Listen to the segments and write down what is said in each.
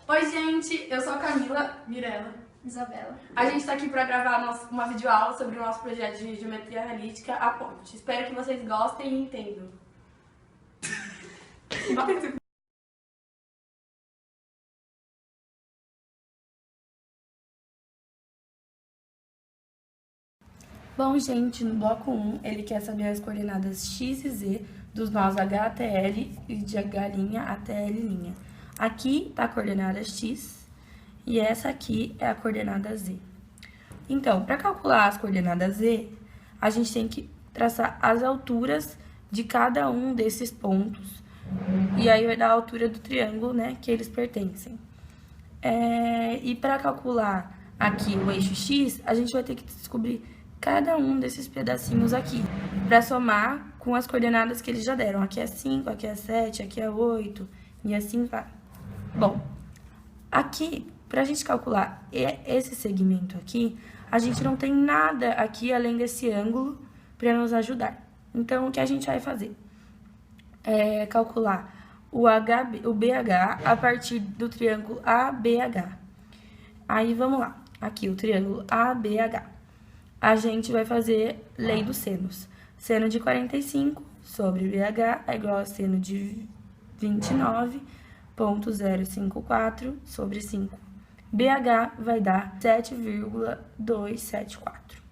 Oi, gente, eu sou a Camila. Mirella. Isabela. A gente tá aqui pra gravar uma videoaula sobre o nosso projeto de geometria analítica, a ponte. Espero que vocês gostem e entendam. Bom, gente, no bloco 1, ele quer saber as coordenadas x e z dos nós H até L e de H' até L'. Aqui tá a coordenada x e essa aqui é a coordenada z. Então, para calcular as coordenadas z, a gente tem que traçar as alturas de cada um desses pontos. E aí vai dar a altura do triângulo, né, que eles pertencem. E para calcular aqui o eixo x, a gente vai ter que descobrir cada um desses pedacinhos aqui, para somar com as coordenadas que eles já deram. Aqui é 5, aqui é 7, aqui é 8, e assim vai. Bom, aqui, para a gente calcular esse segmento aqui, a gente não tem nada aqui além desse ângulo para nos ajudar. Então, o que a gente vai fazer? É calcular o BH a partir do triângulo ABH. Aí, vamos lá. Aqui, o triângulo ABH. A gente vai fazer lei dos senos. Seno de 45 sobre BH é igual a seno de 29,054 sobre 5. BH vai dar 7,274.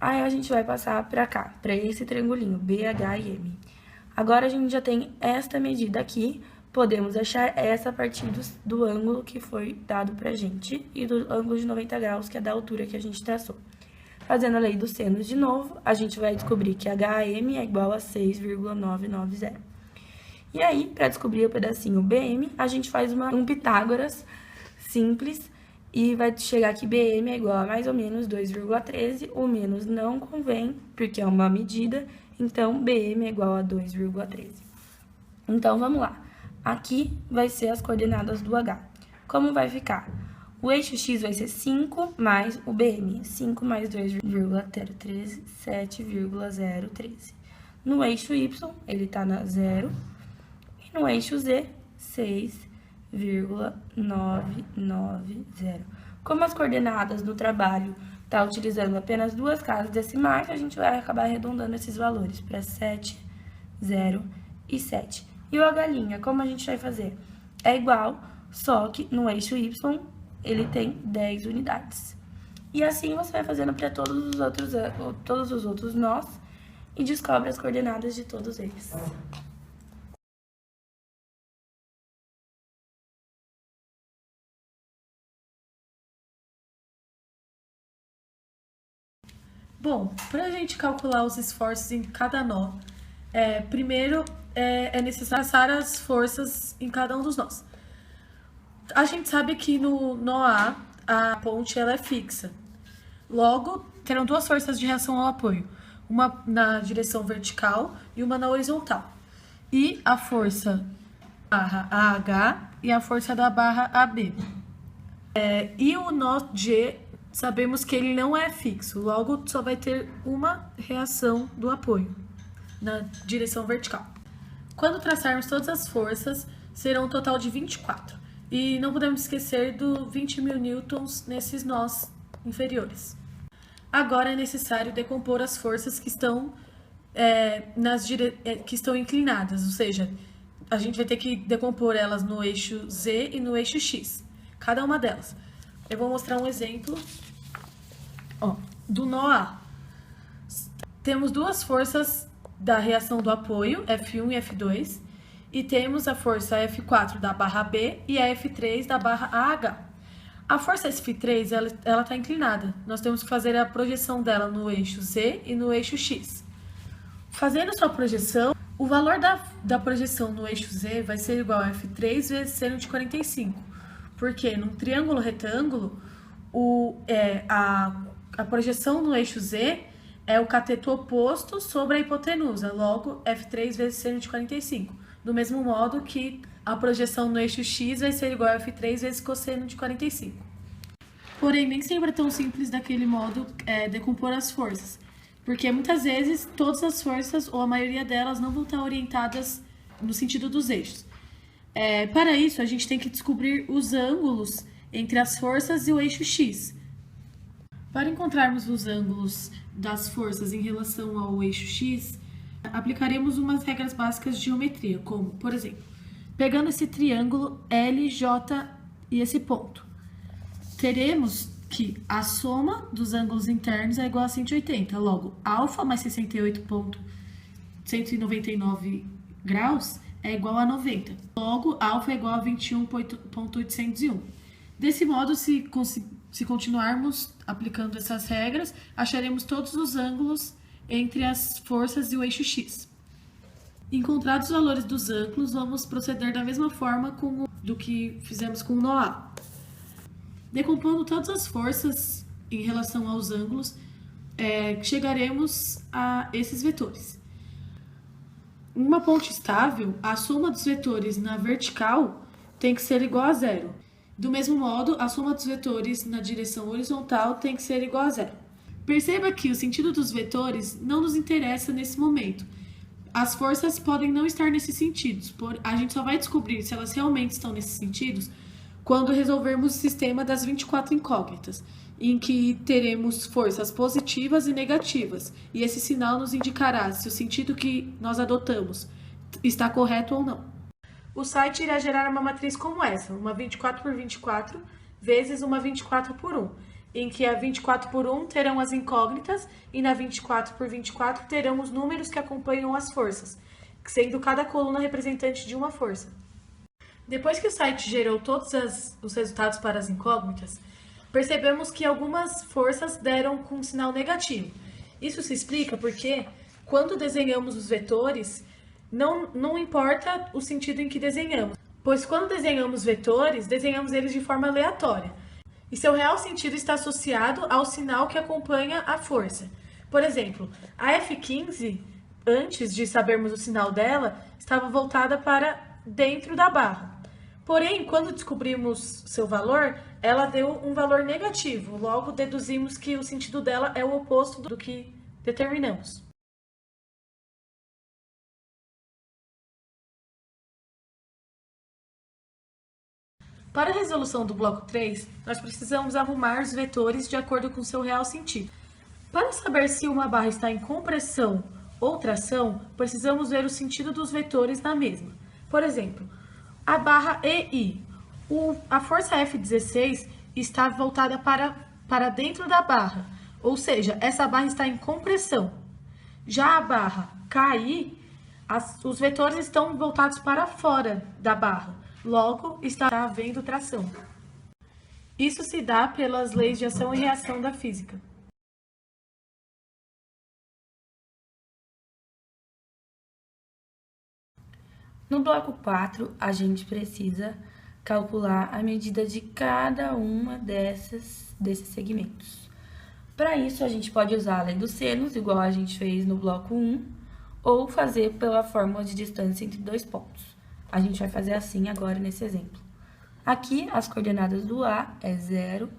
Aí a gente vai passar para cá, para esse triangulinho, BH e M. Agora a gente já tem esta medida aqui, podemos achar essa a partir do ângulo que foi dado pra gente e do ângulo de 90 graus, que é da altura que a gente traçou. Fazendo a lei dos senos de novo, a gente vai descobrir que HM é igual a 6,990. E aí, para descobrir o pedacinho BM, a gente faz um Pitágoras simples e vai chegar que BM é igual a mais ou menos 2,13. O menos não convém, porque é uma medida, então BM é igual a 2,13. Então, vamos lá. Aqui vai ser as coordenadas do H. Como vai ficar? O eixo x vai ser 5 mais o BM. 5 mais 2,013, 7,013. No eixo y, ele está na 0. E no eixo z, 6,990. Como as coordenadas do trabalho tá utilizando apenas duas casas decimais, a gente vai acabar arredondando esses valores para 7, 0 e 7. E o H', como a gente vai fazer? É igual, só que no eixo y ele tem 10 unidades. E assim você vai fazendo para todos os outros nós e descobre as coordenadas de todos eles. Bom, para a gente calcular os esforços em cada nó, primeiro é necessário passar as forças em cada um dos nós. A gente sabe que no nó a ponte ela é fixa. Logo, terão duas forças de reação ao apoio, uma na direção vertical e uma na horizontal. E a força barra AH e a força da barra AB. E o nó G, sabemos que ele não é fixo, logo só vai ter uma reação do apoio na direção vertical. Quando traçarmos todas as forças, serão um total de 24. E não podemos esquecer do 20.000 newtons nesses nós inferiores. Agora é necessário decompor as forças que estão, que estão inclinadas, ou seja, a gente vai ter que decompor elas no eixo Z e no eixo X, cada uma delas. Eu vou mostrar um exemplo do nó A. Temos duas forças da reação do apoio, F1 e F2, e temos a força F4 da barra B e a F3 da barra AH. A força F3, ela está inclinada. Nós temos que fazer a projeção dela no eixo Z e no eixo X. Fazendo sua projeção, o valor da projeção no eixo Z vai ser igual a F3 vezes seno de 45. Porque num triângulo retângulo, a projeção no eixo Z é o cateto oposto sobre a hipotenusa, logo F3 vezes seno de 45. Do mesmo modo que a projeção no eixo X vai ser igual a F3 vezes cosseno de 45. Porém, nem sempre é tão simples daquele modo decompor as forças, porque muitas vezes todas as forças, ou a maioria delas, não vão estar orientadas no sentido dos eixos. Para isso, a gente tem que descobrir os ângulos entre as forças e o eixo X. Para encontrarmos os ângulos das forças em relação ao eixo X, aplicaremos umas regras básicas de geometria, como, por exemplo, pegando esse triângulo LJ e esse ponto, teremos que a soma dos ângulos internos é igual a 180. Logo, alfa mais 68,199 graus é igual a 90. Logo, alfa é igual a 21,801. Desse modo, se continuarmos aplicando essas regras, acharemos todos os ângulos entre as forças e o eixo X. Encontrados os valores dos ângulos, vamos proceder da mesma forma do que fizemos com o nó A. Decompondo todas as forças em relação aos ângulos, chegaremos a esses vetores. Em uma ponte estável, a soma dos vetores na vertical tem que ser igual a zero. Do mesmo modo, a soma dos vetores na direção horizontal tem que ser igual a zero. Perceba que o sentido dos vetores não nos interessa nesse momento. As forças podem não estar nesses sentidos, a gente só vai descobrir se elas realmente estão nesses sentidos quando resolvermos o sistema das 24 incógnitas, em que teremos forças positivas e negativas, e esse sinal nos indicará se o sentido que nós adotamos está correto ou não. O site irá gerar uma matriz como essa, uma 24 por 24 vezes uma 24 por 1, em que a 24 por 1 terão as incógnitas e na 24 por 24 terão os números que acompanham as forças, sendo cada coluna representante de uma força. Depois que o site gerou todos os resultados para as incógnitas, percebemos que algumas forças deram com um sinal negativo. Isso se explica porque, quando desenhamos os vetores, não importa o sentido em que desenhamos, pois quando desenhamos vetores, desenhamos eles de forma aleatória, e seu real sentido está associado ao sinal que acompanha a força. Por exemplo, a F15, antes de sabermos o sinal dela, estava voltada para dentro da barra. Porém, quando descobrimos seu valor, ela deu um valor negativo. Logo, deduzimos que o sentido dela é o oposto do que determinamos. Para a resolução do bloco 3, nós precisamos arrumar os vetores de acordo com seu real sentido. Para saber se uma barra está em compressão ou tração, precisamos ver o sentido dos vetores na mesma. Por exemplo, a barra EI. A força F16 está voltada para dentro da barra, ou seja, essa barra está em compressão. Já a barra KI, os vetores estão voltados para fora da barra, logo está havendo tração. Isso se dá pelas leis de ação e reação da física. No bloco 4, a gente precisa calcular a medida de cada uma desses segmentos. Para isso, a gente pode usar a lei dos senos, igual a gente fez no bloco 1, ou fazer pela fórmula de distância entre dois pontos. A gente vai fazer assim agora nesse exemplo. Aqui, as coordenadas do A é 0,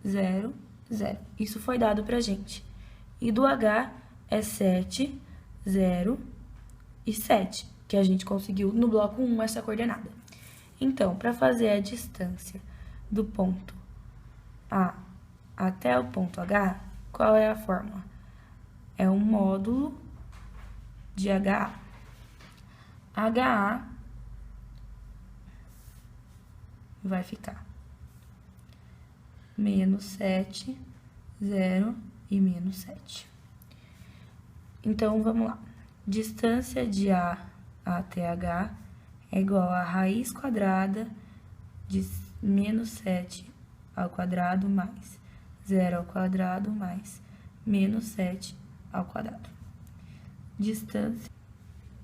0, 0. Isso foi dado pra gente. E do H é 7, 0 e 7, que a gente conseguiu no bloco 1 essa coordenada. Então, para fazer a distância do ponto A até o ponto H, qual é a fórmula? É um módulo de HA. HA vai ficar menos 7, 0 e menos 7. Então, vamos lá. Distância de A até H é igual a raiz quadrada de menos 7 ao quadrado mais 0 ao quadrado mais menos 7 ao quadrado. Distância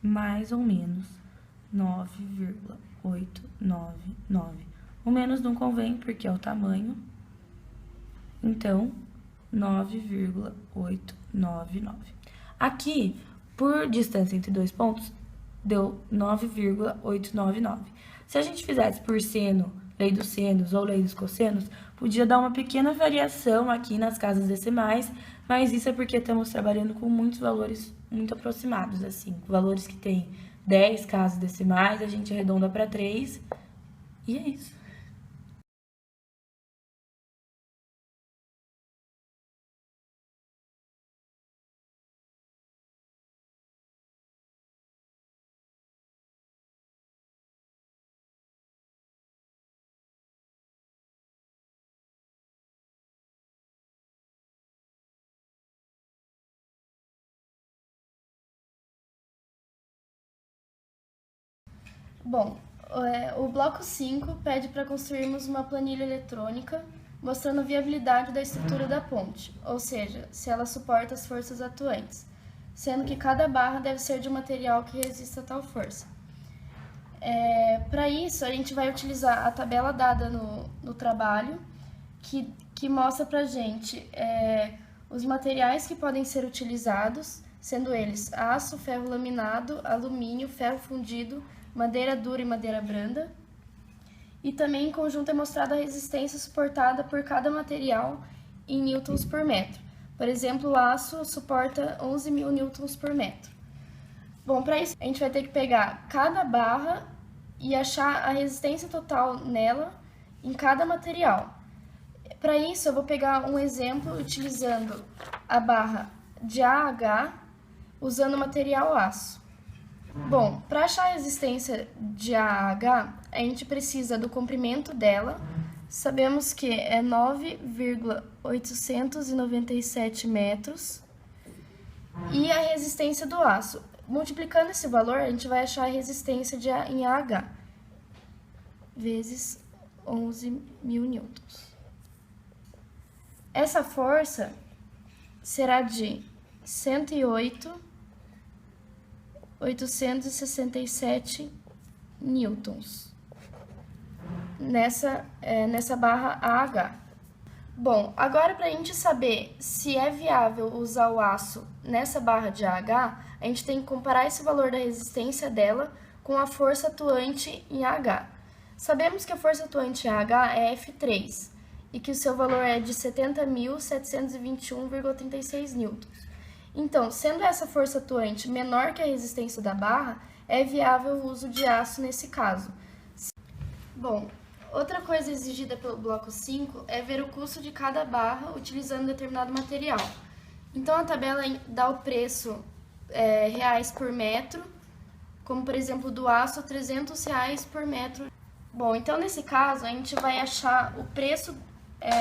mais ou menos 9,899. O menos não convém porque é o tamanho. Então, 9,899. Aqui, por distância entre dois pontos, deu 9,899. Se a gente fizesse por seno, lei dos senos ou lei dos cossenos, podia dar uma pequena variação aqui nas casas decimais, mas isso é porque estamos trabalhando com muitos valores muito aproximados, assim, valores que têm 10 casas decimais, a gente arredonda para 3 e é isso. Bom, o bloco 5 pede para construirmos uma planilha eletrônica mostrando a viabilidade da estrutura da ponte, ou seja, se ela suporta as forças atuantes, sendo que cada barra deve ser de um material que resista a tal força. Para isso, a gente vai utilizar a tabela dada no trabalho, que mostra para a gente os materiais que podem ser utilizados, sendo eles aço, ferro laminado, alumínio, ferro fundido, madeira dura e madeira branda. E também em conjunto é mostrada a resistência suportada por cada material em newtons por metro. Por exemplo, o aço suporta 11.000 newtons por metro. Bom, para isso a gente vai ter que pegar cada barra e achar a resistência total nela em cada material. Para isso eu vou pegar um exemplo utilizando a barra de AH usando o material aço. Bom, para achar a resistência de AH, a gente precisa do comprimento dela. Sabemos que é 9,897 metros. E a resistência do aço. Multiplicando esse valor, a gente vai achar a resistência em AH, vezes 11.000 newtons. Essa força será de 108,867 newtons nessa barra AH. Bom, agora para a gente saber se é viável usar o aço nessa barra de AH, a gente tem que comparar esse valor da resistência dela com a força atuante em AH. Sabemos que a força atuante em AH é F3 e que o seu valor é de 70.721,36 newtons. Então, sendo essa força atuante menor que a resistência da barra, é viável o uso de aço nesse caso. Bom, outra coisa exigida pelo bloco 5 é ver o custo de cada barra utilizando determinado material. Então, a tabela dá o preço reais por metro, como por exemplo do aço, R$300 por metro. Bom, então nesse caso a gente vai achar o preço,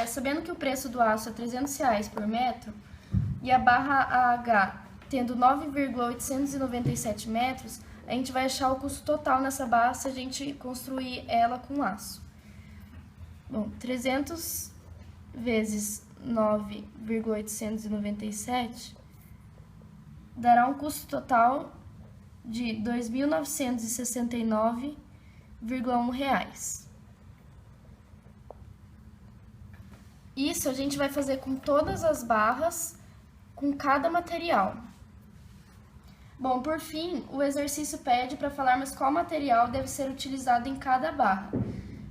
sabendo que o preço do aço é R$300 por metro, e a barra AH tendo 9,897 metros, a gente vai achar o custo total nessa barra se a gente construir ela com aço. Bom, 300 vezes 9,897 dará um custo total de R$ 2.969,01. Isso a gente vai fazer com todas as barras, com cada material. Bom, por fim, o exercício pede para falarmos qual material deve ser utilizado em cada barra.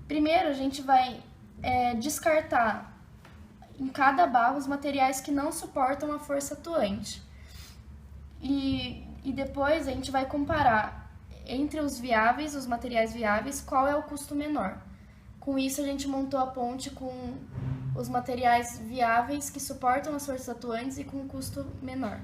Primeiro, a gente vai descartar em cada barra os materiais que não suportam a força atuante. E depois a gente vai comparar entre os viáveis, os materiais viáveis, qual é o custo menor. Com isso, a gente montou a ponte com os materiais viáveis que suportam as forças atuantes e com um custo menor.